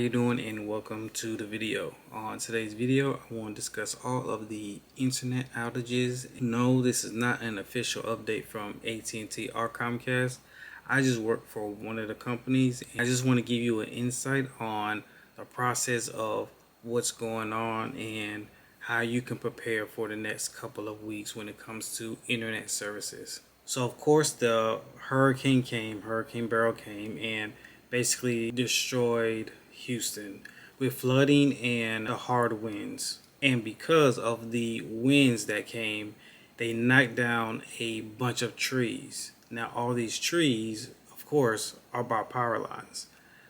How you doing, and welcome to the video. On today's video, I want to discuss all of the internet outages. No, this is not an official update from AT&T or Comcast. I just work for one of the companies. I just want to give you an insight on the process of what's going on and how you can prepare for the next couple of weeks when it comes to internet services. So of course the Hurricane Beryl came and basically destroyed Houston with flooding and the hard winds. And because of the winds that came, they knocked down a bunch of trees. Now all these trees, of course, are by power lines.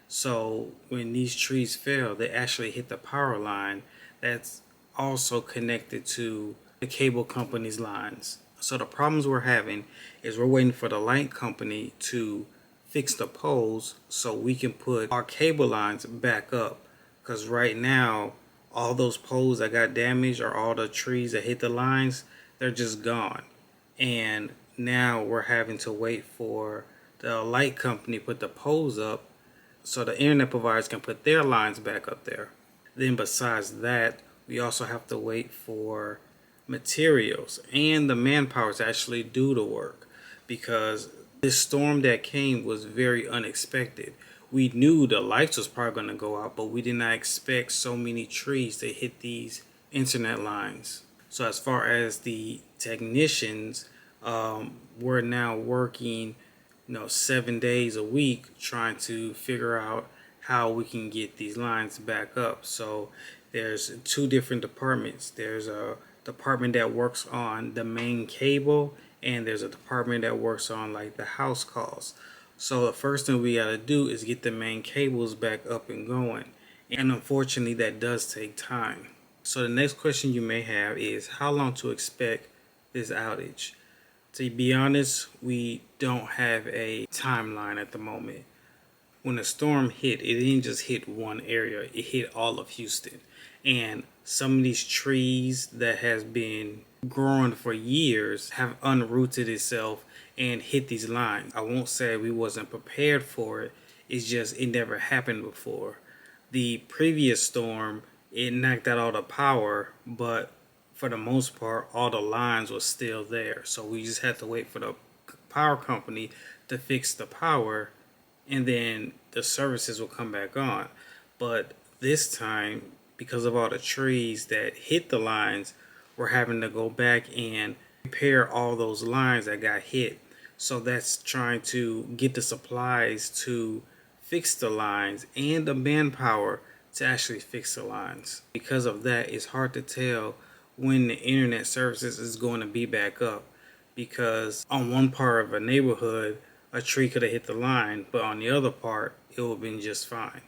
So when these trees fell, they actually hit the power line that's also connected to the cable company's lines. So the problems we're having is we're waiting for the light company to fix the poles so we can put our cable lines back up, because right now all those poles that got damaged or all the trees that hit the lines, they're just gone. And now we're having to wait for the light company to put the poles up so the internet providers can put their lines back up there. Then besides that, we also have to wait for materials and the manpower to actually do the work, because this storm that came was very unexpected. We knew the lights was probably going to go out, but we did not expect so many trees to hit these internet lines. So as far as the technicians, we're now working 7 days a week trying to figure out how we can get these lines back up. So there's two different departments. There's a department that works on the main cable, and there's a department that works on like the house calls. So the first thing we got to do is get the main cables back up and going, and unfortunately that does take time. So the next question you may have is how long to expect this outage. To be honest, we don't have a timeline at the moment. When the storm hit, it didn't just hit one area, it hit all of Houston. And some of these trees that has been growing for years have unrooted itself and hit these lines. I won't say we wasn't prepared for it, it's just it never happened before. The previous storm, it knocked out all the power, but for the most part all the lines were still there. So we just had to wait for the power company to fix the power, and then the services will come back on. But this time, because of all the trees that hit the lines, we're having to go back and repair all those lines that got hit. So that's trying to get the supplies to fix the lines and the manpower to actually fix the lines. Because of that, it's hard to tell when the internet services is going to be back up, because on one part of a neighborhood a tree could have hit the line, but on the other part it would have been just fine.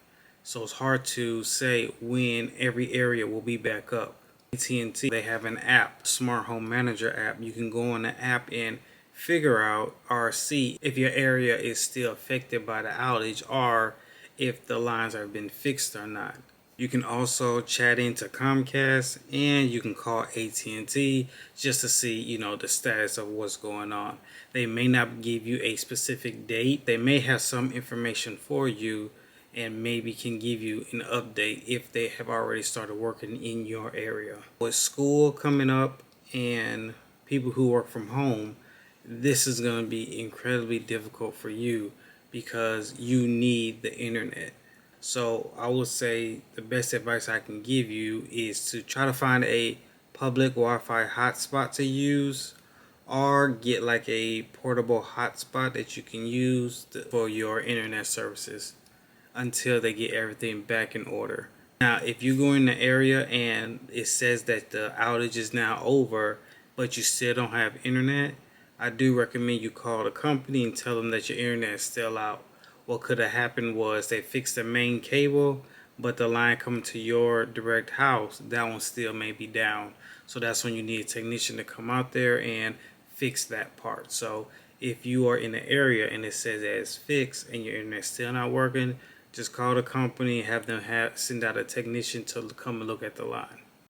So it's hard to say when every area will be back up. AT&T, they have an app, Smart Home Manager app. You can go on the app and figure out or see if your area is still affected by the outage or if the lines have been fixed or not. You can also chat into Comcast, and you can call AT&T just to see, the status of what's going on. They may not give you a specific date. They may have some information for you and maybe can give you an update if they have already started working in your area. With school coming up and people who work from home, this is going to be incredibly difficult for you because you need the internet. So I would say the best advice I can give you is to try to find a public Wi-Fi hotspot to use, or get like a portable hotspot that you can use for your internet services until they get everything back in order. Now, if you go in the area and it says that the outage is now over, but you still don't have internet, I do recommend you call the company and tell them that your internet is still out. What could have happened was they fixed the main cable, but the line coming to your direct house, that one still may be down. So that's when you need a technician to come out there and fix that part. So if you are in the area and it says that it's fixed and your internet's still not working, just call the company and have them send out a technician to come and look at the line.